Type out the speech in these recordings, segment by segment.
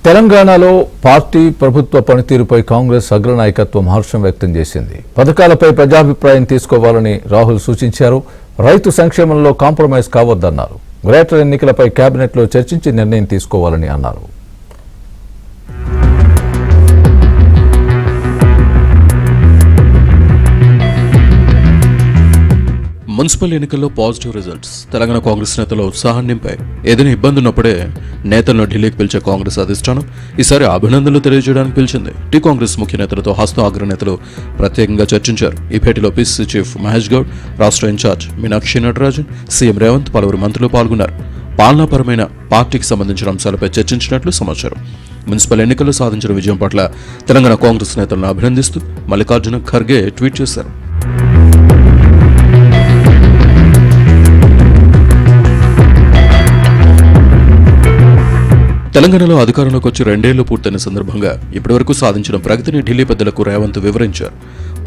తెలంగాణలో పార్టీ ప్రభుత్వ పనితీరుపై కాంగ్రెస్ అగ్రనాయకత్వం హర్షం వ్యక్తం చేసింది. పథకాలపై ప్రజాభిప్రాయం తీసుకోవాలని రాహుల్ సూచించారు. రైతు సంక్షేమంలో కాంప్రమైజ్ కావద్దన్నారు. గ్రేటర్ ఎన్నికలపై కేబినెట్లో చర్చించి నిర్ణయం తీసుకోవాలని అన్నారు. మున్సిపల్ ఎన్నికల్లో పాజిటివ్ రిజల్ట్స్ తెలంగాణ కాంగ్రెస్ నేతల ఉత్సాహాన్ని నింపాయి. ఏదైనా ఇబ్బంది ఉన్నప్పుడే నేతలను ఢిల్లీకి పిలిచే కాంగ్రెస్ అధిష్టానం ఈసారి అభినందనలు తెలియజేయడానికి పిలిచింది. టీ కాంగ్రెస్ ముఖ్య నేతలతో హస్తం అగ్రనేతలు ప్రత్యేకంగా చర్చించారు. ఈ భేటీలో పిసిసి చీఫ్ మహేష్ గౌడ్, రాష్ట్ర ఇన్ఛార్జ్ మీనాక్షి నటరాజన్, సీఎం రేవంత్, పలువురు మంత్రులు పాల్గొన్నారు. పాలనాపరమైన పార్టీకి సంబంధించిన అంశాలపై చర్చించినట్లు సమాచారం. మున్సిపల్ ఎన్నికల్లో సాధించిన విజయం పట్ల తెలంగాణ కాంగ్రెస్ నేతలను అభినందిస్తూ మల్లికార్జున ఖర్గే ట్వీట్ చేశారు. తెలంగాణలో అధికారంలోకి వచ్చి 2 ఏళ్లు పూర్తయిన సందర్భంగా ఇప్పటివరకు సాధించిన ప్రగతిని ఢిల్లీ పెద్దలకు రేవంత్ వివరించారు.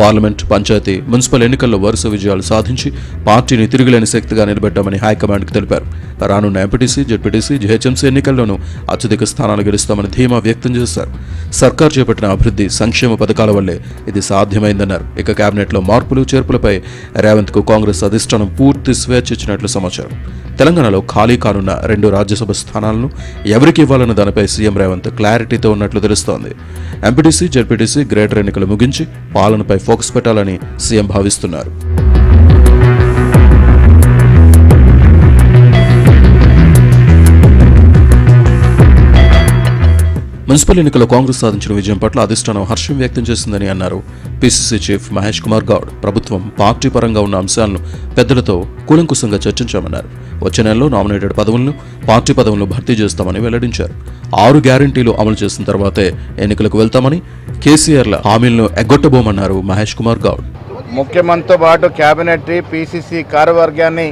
పార్లమెంట్, పంచాయతీ, మున్సిపల్ ఎన్నికల్లో వరుస విజయాలు సాధించి పార్టీని తిరుగులేని శక్తిగా నిలబెట్టామని హైకమాండ్కు తెలిపారు. రానున్న ఎంపీటీసీ, జెడ్పీటీసీ, జీహెచ్ఎంసీ ఎన్నికల్లోనూ అత్యధిక స్థానాలు గెలుస్తామని ధీమా వ్యక్తం చేశారు. సర్కార్ చేపట్టిన అభివృద్ధి, సంక్షేమ పథకాల వల్లే ఇది సాధ్యమైందన్నారు. ఇక కేబినెట్లో మార్పులు, చేర్పులపై రేవంత్కు కాంగ్రెస్ అధిష్టానం పూర్తి స్వేచ్ఛ ఇచ్చినట్లు సమాచారం. తెలంగాణలో ఖాళీ కానున్న 2 రాజ్యసభ స్థానాలను ఎవరికి ఇవ్వాలన్న దానిపై సీఎం రేవంత్ క్లారిటీతో ఉన్నట్లు తెలుస్తోంది. ఎంపీటీసీ, జెడ్పీటీసీ, గ్రేటర్ ఎన్నికలు ముగించి పాలనపై ఫోకస్ పెట్టాలని సీఎం భావిస్తున్నారు. మున్సిపల్ ఎన్నికల్లో కాంగ్రెస్ సాధించిన విజయం పట్ల అధిష్టానం హర్షం వ్యక్తం చేసిందని అన్నారు పిసిసి చీఫ్ మహేష్ కుమార్ గౌడ్. ప్రభుత్వం పార్టీ పరంగా ఉన్న అంశాలను పెద్దలతో కూలంకుశంగా చర్చించామన్నారు. వచ్చే నెలలో నామినేటెడ్ పదవులను, పార్టీ పదవులను భర్తీ చేస్తామని వెల్లడించారు. 6 గ్యారంటీలు అమలు చేసిన తర్వాతే ఎన్నికలకు వెళ్తామని, కేసీఆర్ల హామీలను ఎగ్గొట్టబోమన్నారు మహేష్ కుమార్ గౌడ్. ముఖ్యమంత్రితో పాటు కేబినెట్, పిసిసి కార్యవర్గాన్ని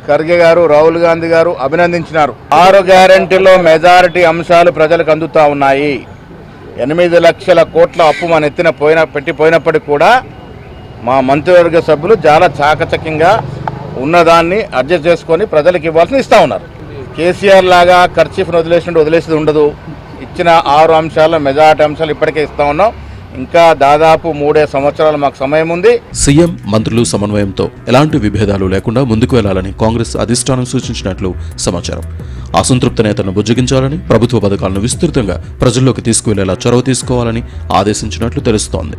ఖర్గే గారు, రాహుల్ గాంధీ గారు అభినందించినారు. 6 గ్యారంటీలో మెజారిటీ అంశాలు ప్రజలకు అందుతా ఉన్నాయి. 8 లక్షల కోట్ల అప్పు మన ఎత్తిన పెట్టిపోయినప్పటికీ కూడా మా మంత్రివర్గ సభ్యులు చాలా చాకచక్యంగా ఉన్నదాన్ని అడ్జస్ట్ చేసుకొని ప్రజలకు ఇవ్వాల్సిన ఇస్తూ ఉన్నారు. కేసీఆర్ లాగా ఖర్చీఫ్ను వదిలేసేది ఉండదు. ఇచ్చిన 6 అంశాల మెజారిటీ అంశాలు ఇప్పటికే ఇస్తా ఉన్నాం. ఇంకా దాదాపు 3 సంవత్సరాలు మాకు సమయం ఉంది. సీఎం, మంత్రులు సమన్వయంతో ఎలాంటి విభేదాలు లేకుండా ముందుకు వెళ్లాలని కాంగ్రెస్ అధిష్టానం సూచించినట్లు సమాచారం. అసంతృప్త నేతలను బుజ్జగించాలని, ప్రభుత్వ పథకాలను విస్తృతంగా ప్రజల్లోకి తీసుకువెళ్లేలా చొరవ తీసుకోవాలని ఆదేశించినట్లు తెలుస్తోంది.